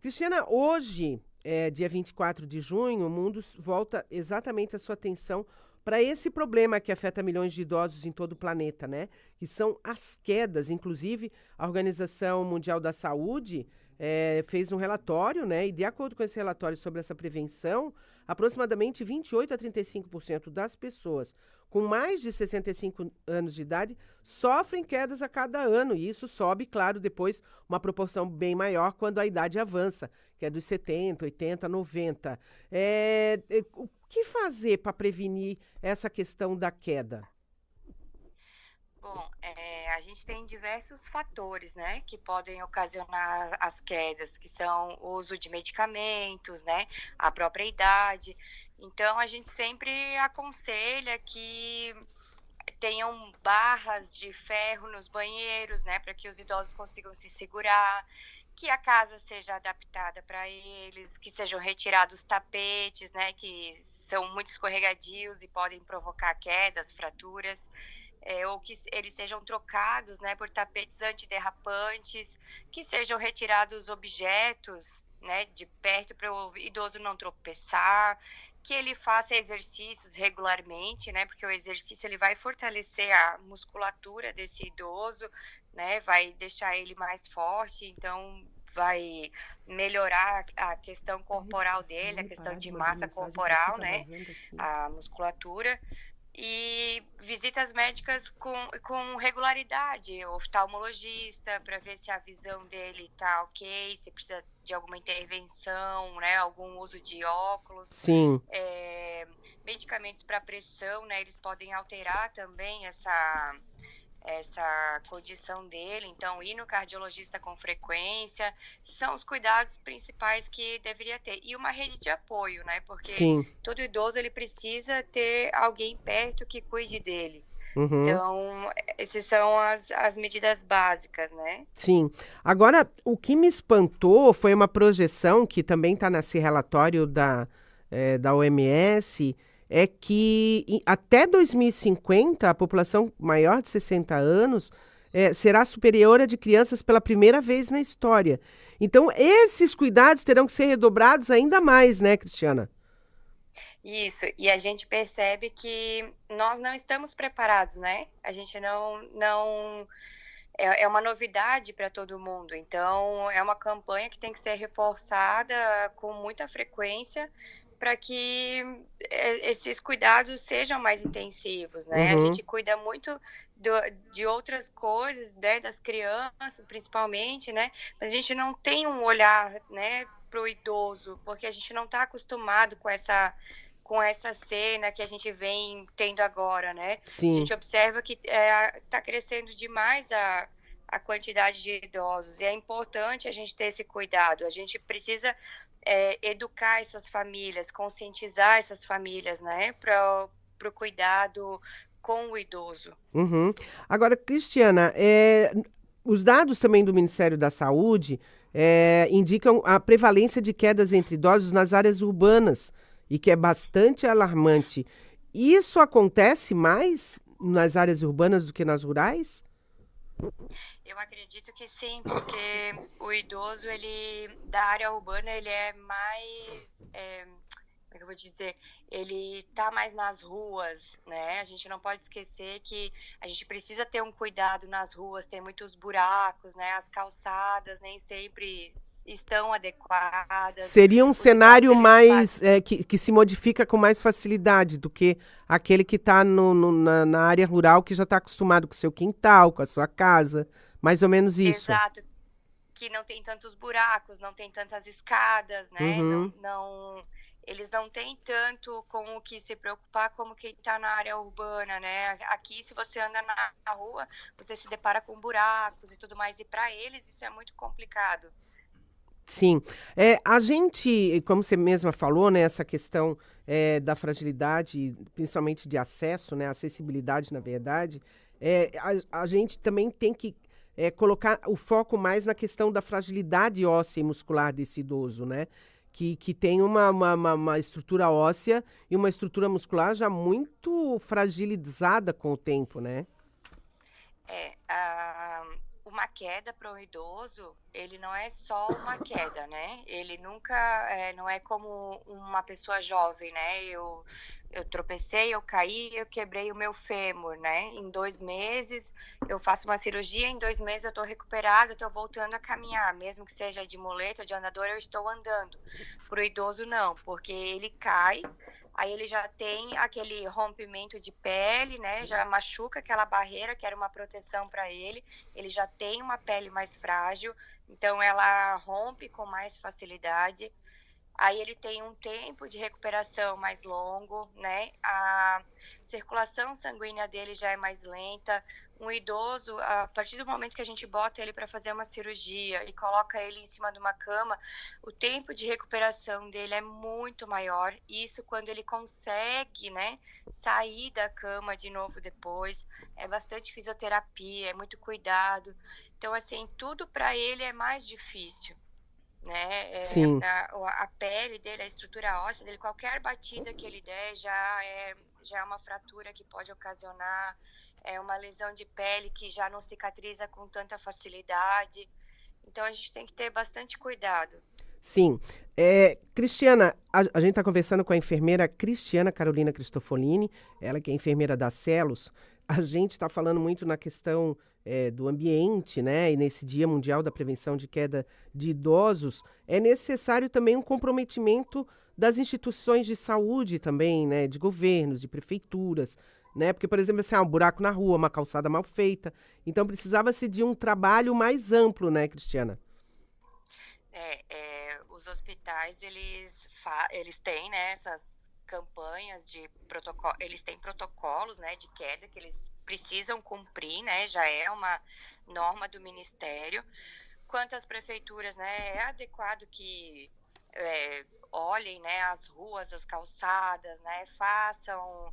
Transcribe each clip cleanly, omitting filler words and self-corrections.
Cristiana, hoje, dia 24 de junho, o mundo volta exatamente a sua atenção para esse problema que afeta milhões de idosos em todo o planeta, né? Que são as quedas. Inclusive, a Organização Mundial da Saúde fez um relatório, né? E de acordo com esse relatório sobre essa prevenção, aproximadamente 28 a 35% das pessoas com mais de 65 anos de idade sofrem quedas a cada ano. E isso sobe, claro, depois uma proporção bem maior quando a idade avança, que é dos 70, 80, 90. O que fazer para prevenir essa questão da queda? Bom, a gente tem diversos fatores, né, que podem ocasionar as quedas, que são o uso de medicamentos, né, a própria idade. Então, a gente sempre aconselha que tenham barras de ferro nos banheiros, né, para que os idosos consigam se segurar, que a casa seja adaptada para eles, que sejam retirados tapetes, né, que são muito escorregadios e podem provocar quedas, fraturas, ou que eles sejam trocados, né, por tapetes antiderrapantes, que sejam retirados objetos, né, de perto para o idoso não tropeçar, que ele faça exercícios regularmente, né, porque o exercício ele vai fortalecer a musculatura desse idoso, né, vai deixar ele mais forte, então vai melhorar a questão Peraí, corporal se dele, a ele questão parar de de mandar massa mensagem para aqui, corporal, tá né, vazando aqui. a musculatura. E visitas médicas com regularidade, oftalmologista, para ver se a visão dele está ok, se precisa de alguma intervenção, né, algum uso de óculos, Sim. medicamentos para pressão, né, eles podem alterar também essa condição dele, então ir no cardiologista com frequência, são os cuidados principais que deveria ter. E uma rede de apoio, né, porque Sim. todo idoso ele precisa ter alguém perto que cuide dele. Uhum. Então, essas são as medidas básicas, né. Sim. Agora, o que me espantou foi uma projeção que também está nesse relatório da OMS, é que até 2050 a população maior de 60 anos será superior à de crianças pela primeira vez na história. Então, esses cuidados terão que ser redobrados ainda mais, né, Cristiana? Isso, e a gente percebe que nós não estamos preparados, né, a gente não é uma novidade para todo mundo, então é uma campanha que tem que ser reforçada com muita frequência para que, esses cuidados sejam mais intensivos, né. A Uhum. gente cuida muito do de outras coisas, né, das crianças principalmente, né, mas a gente não tem um olhar, né, para o idoso, porque a gente não está acostumado com essa cena que a gente vem tendo agora, né. A Sim. gente observa que, tá crescendo demais a quantidade de idosos e é importante a gente ter esse cuidado. A gente precisa, educar essas famílias, conscientizar essas famílias, né, para o cuidado com o idoso. Uhum. Agora, Cristiana, os dados também do Ministério da Saúde indicam a prevalência de quedas entre idosos nas áreas urbanas, e que é bastante alarmante. Isso acontece mais nas áreas urbanas do que nas rurais? Eu acredito que sim, porque o idoso, ele da área urbana, ele é mais, como é que eu vou dizer? Ele tá mais nas ruas, né, a gente não pode esquecer que a gente precisa ter um cuidado nas ruas, tem muitos buracos, né, as calçadas nem sempre estão adequadas, Seria um os idosos cenário eles mais passam. que se modifica com mais facilidade do que aquele que está na área rural, que já está acostumado com o seu quintal, com a sua casa. Mais ou menos isso. Exato. Que não tem tantos buracos, não tem tantas escadas, né, Uhum. eles não têm tanto com o que se preocupar como quem está na área urbana, né. Aqui, se você anda na rua, você se depara com buracos e tudo mais, e para eles isso é muito complicado. Sim. A gente, como você mesma falou, né, essa questão da fragilidade, principalmente de acesso, né, acessibilidade, na verdade, a gente também tem que colocar o foco mais na questão da fragilidade óssea e muscular desse idoso, né? Que tem uma estrutura óssea e uma estrutura muscular já muito fragilizada com o tempo, né? É, a o uma queda para um idoso, ele não é só uma queda, né? Ele nunca, não é como uma pessoa jovem, né? Eu tropecei, eu caí, eu quebrei o meu fêmur, né? Em 2 meses eu faço uma cirurgia, em 2 meses eu estou recuperada, estou voltando a caminhar, mesmo que seja de muleta ou de andador, eu estou andando. Para o idoso não, porque ele cai, aí ele já tem aquele rompimento de pele, né? Já machuca aquela barreira que era uma proteção para ele já tem uma pele mais frágil, então ela rompe com mais facilidade. Aí ele tem um tempo de recuperação mais longo, né? A circulação sanguínea dele já é mais lenta. Um idoso, a partir do momento que a gente bota ele para fazer uma cirurgia e coloca ele em cima de uma cama, o tempo de recuperação dele é muito maior. Isso quando ele consegue, né, sair da cama de novo depois. É bastante fisioterapia, é muito cuidado. Então, assim, tudo para ele é mais difícil, né? Sim. A pele dele, a estrutura óssea dele, qualquer batida que ele der já é uma fratura que pode ocasionar uma lesão de pele que já não cicatriza com tanta facilidade. Então a gente tem que ter bastante cuidado. Sim. Cristiana, a gente está conversando com a enfermeira Cristiana Carolina Cristofolini, ela que é enfermeira da Celos. A gente está falando muito na questão do ambiente, né? E nesse Dia Mundial da Prevenção de Queda de Idosos, é necessário também um comprometimento das instituições de saúde também, né? De governos, de prefeituras, né? Porque, por exemplo, assim, um buraco na rua, uma calçada mal feita. Então, precisava-se de um trabalho mais amplo, né, Cristiana? Os hospitais, eles têm, né, essas campanhas de protocolo, eles têm protocolos, né, de queda que eles precisam cumprir, né, já é uma norma do Ministério. Quanto às prefeituras, né, é adequado que olhem, né, as ruas, as calçadas, né, façam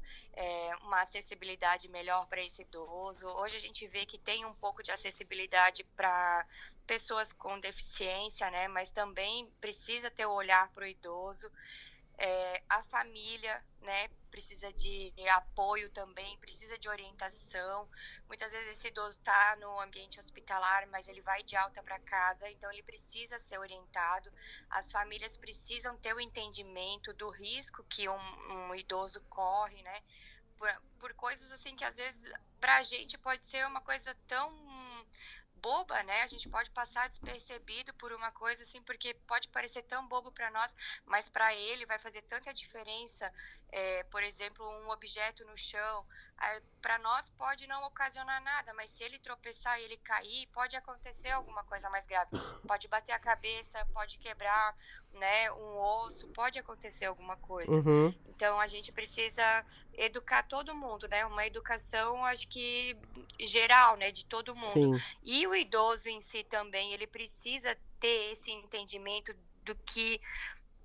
uma acessibilidade melhor para esse idoso. Hoje a gente vê que tem um pouco de acessibilidade para pessoas com deficiência, né, mas também precisa ter o olhar para o idoso. A família, né, precisa de apoio também, precisa de orientação. Muitas vezes esse idoso está no ambiente hospitalar, mas ele vai de alta para casa, então ele precisa ser orientado. As famílias precisam ter o entendimento do risco que um idoso corre, né, por coisas assim que às vezes para a gente pode ser uma coisa tão boba, né? A gente pode passar despercebido por uma coisa assim, porque pode parecer tão bobo para nós, mas para ele vai fazer tanta diferença. Por exemplo, um objeto no chão, para nós pode não ocasionar nada, mas se ele tropeçar e ele cair, pode acontecer alguma coisa mais grave. Pode bater a cabeça, pode quebrar, né, um osso, pode acontecer alguma coisa. Uhum. Então a gente precisa educar todo mundo, né? Uma educação, acho que geral, né, de todo mundo. Sim. E o idoso em si também, ele precisa ter esse entendimento do que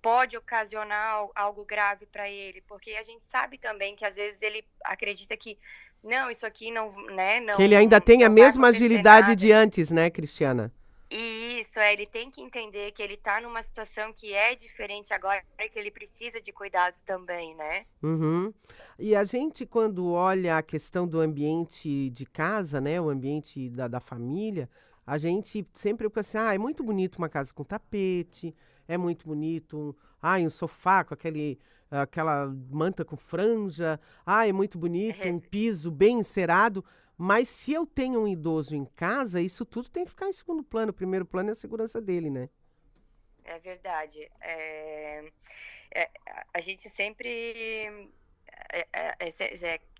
pode ocasionar algo grave para ele, porque a gente sabe também que às vezes ele acredita que não, isso aqui não, né, Que ele ainda tem a não vai mesma acontecer agilidade nada. de antes, né, Cristiana? Isso, ele tem que entender que ele está numa situação que é diferente agora e que ele precisa de cuidados também, né? Uhum. E a gente, quando olha a questão do ambiente de casa, né, o ambiente da família, a gente sempre pensa assim, é muito bonito uma casa com tapete, é muito bonito um sofá com aquela manta com franja, é muito bonito um piso bem encerado, mas se eu tenho um idoso em casa, isso tudo tem que ficar em segundo plano, o primeiro plano é a segurança dele, né? É verdade. A gente sempre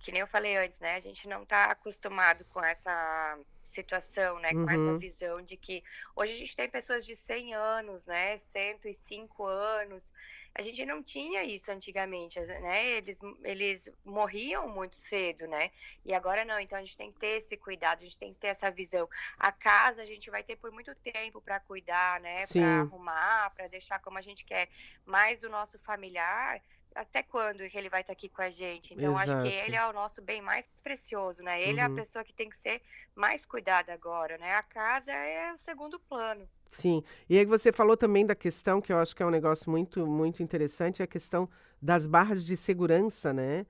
que nem eu falei antes, né? A gente não está acostumado com essa situação, né? Com essa Uhum. visão de que hoje a gente tem pessoas de 100 anos, né? 105 anos. A gente não tinha isso antigamente, né? Eles morriam muito cedo, né? E agora não. Então a gente tem que ter esse cuidado, a gente tem que ter essa visão. A casa a gente vai ter por muito tempo para cuidar, né? Para Sim, arrumar, para deixar como a gente quer. Mas o nosso familiar, até quando que ele vai estar aqui com a gente? Então, acho que ele exato. é o nosso bem mais precioso, né? Ele é a Uhum. pessoa que tem que ser mais cuidada agora, né? A casa é o segundo plano. Sim. E aí você falou também da questão, que eu acho que é um negócio muito, muito interessante, é a questão das barras de segurança, né?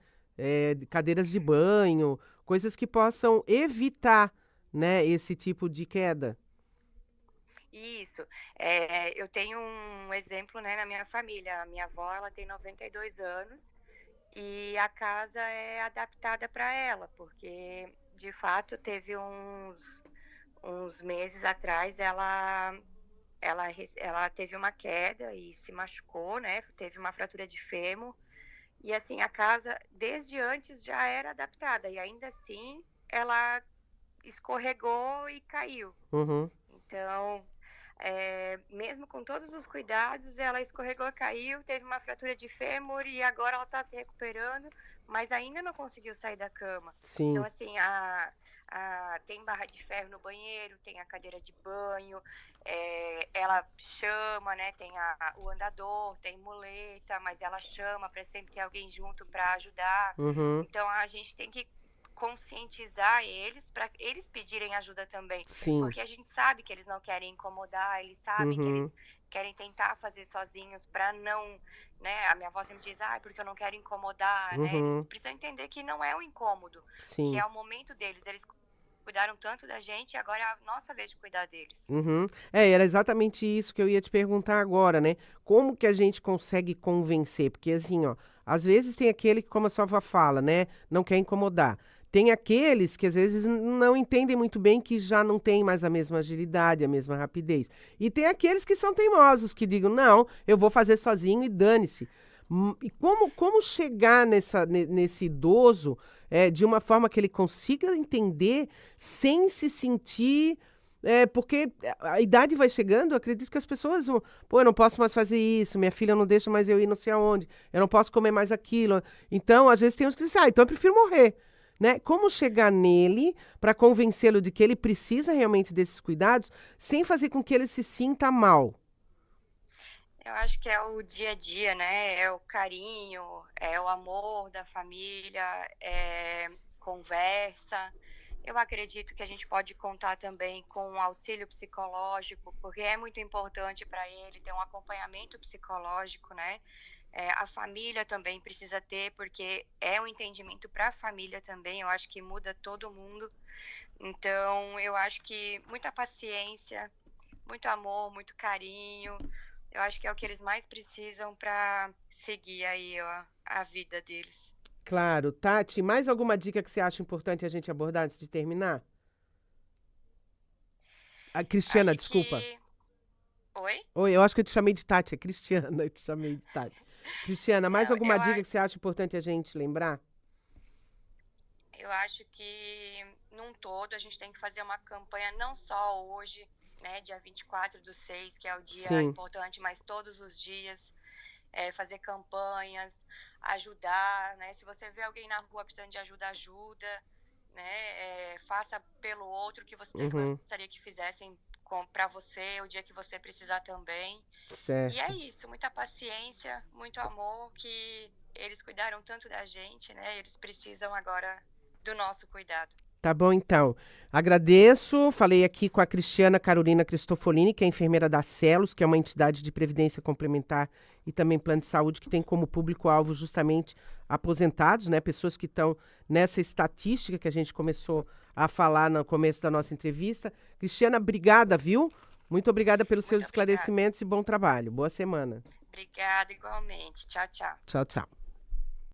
De cadeiras de banho, coisas que possam evitar, né, esse tipo de queda. Isso. Eu tenho um exemplo, né, na minha família. A minha avó, ela tem 92 anos e a casa é adaptada para ela, porque de fato teve uns meses atrás ela teve uma queda e se machucou, né? Teve uma fratura de fêmur. E assim, a casa desde antes já era adaptada e ainda assim ela escorregou e caiu. Uhum. Então, mesmo com todos os cuidados, ela escorregou, caiu, teve uma fratura de fêmur e agora ela está se recuperando, mas ainda não conseguiu sair da cama. Então, Sim. assim, tem barra de ferro no banheiro, tem a cadeira de banho, ela chama, né? Tem o andador, tem muleta, mas ela chama para sempre ter alguém junto para ajudar. Uhum. Então, a gente tem que conscientizar eles para eles pedirem ajuda também, Sim. porque a gente sabe que eles não querem incomodar, eles sabem que eles querem tentar fazer sozinhos para não, né? A minha avó sempre diz, porque eu não quero incomodar, né? Eles precisam entender que não é um incômodo, que Sim. é o momento deles, eles cuidaram tanto da gente e agora é a nossa vez de cuidar deles. Uhum. Era exatamente isso que eu ia te perguntar agora, né? Como que a gente consegue convencer? Porque assim, ó, às vezes tem aquele que, como a sua avó fala, né? Não quer incomodar. Tem aqueles que às vezes não entendem muito bem que já não tem mais a mesma agilidade, a mesma rapidez. E tem aqueles que são teimosos, que digam, não, eu vou fazer sozinho e dane-se. E como chegar nesse idoso de uma forma que ele consiga entender sem se sentir. Porque a idade vai chegando, eu acredito que as pessoas vão, pô, eu não posso mais fazer isso, minha filha não deixa mais eu ir não sei aonde, eu não posso comer mais aquilo. Então, às vezes tem uns que dizem, então eu prefiro morrer. Né? Como chegar nele para convencê-lo de que ele precisa realmente desses cuidados, sem fazer com que ele se sinta mal? Eu acho que é o dia a dia, né? É o carinho, é o amor da família, é conversa. Eu acredito que a gente pode contar também com um auxílio psicológico, porque é muito importante para ele ter um acompanhamento psicológico, né? A família também precisa ter, porque é um entendimento para a família também, eu acho que muda todo mundo. Então, eu acho que muita paciência, muito amor, muito carinho, eu acho que é o que eles mais precisam para seguir aí, ó, a vida deles. Claro. Tati, mais alguma dica que você acha importante a gente abordar antes de terminar? A Cristiana, Acho desculpa. que... Oi? Oi, eu acho que eu te chamei de Tati, é Cristiana, eu te chamei de Tati. Cristiana, mais Não, alguma dica que você acha importante a gente lembrar? eu acho que, num todo, a gente tem que fazer uma campanha não só hoje, né, dia 24/6, que é o dia Sim. importante, mas todos os dias, fazer campanhas, ajudar, né, se você vê alguém na rua precisando de ajuda, ajuda, né, faça pelo outro que você gostaria que fizessem para você o dia que você precisar também. E é Certo. isso, muita paciência, muito amor, que eles cuidaram tanto da gente, né, eles precisam agora do nosso cuidado. Tá bom, então. Agradeço. Falei aqui com a Cristiana Carolina Cristofolini, que é enfermeira da Celos, que é uma entidade de previdência complementar e também plano de saúde que tem como público-alvo justamente aposentados, né? Pessoas que estão nessa estatística que a gente começou a falar no começo da nossa entrevista. Cristiana, obrigada, viu? Muito obrigada pelos seus Muito obrigada. esclarecimentos e bom trabalho. Boa semana. Obrigada, igualmente. Tchau, tchau. Tchau, tchau.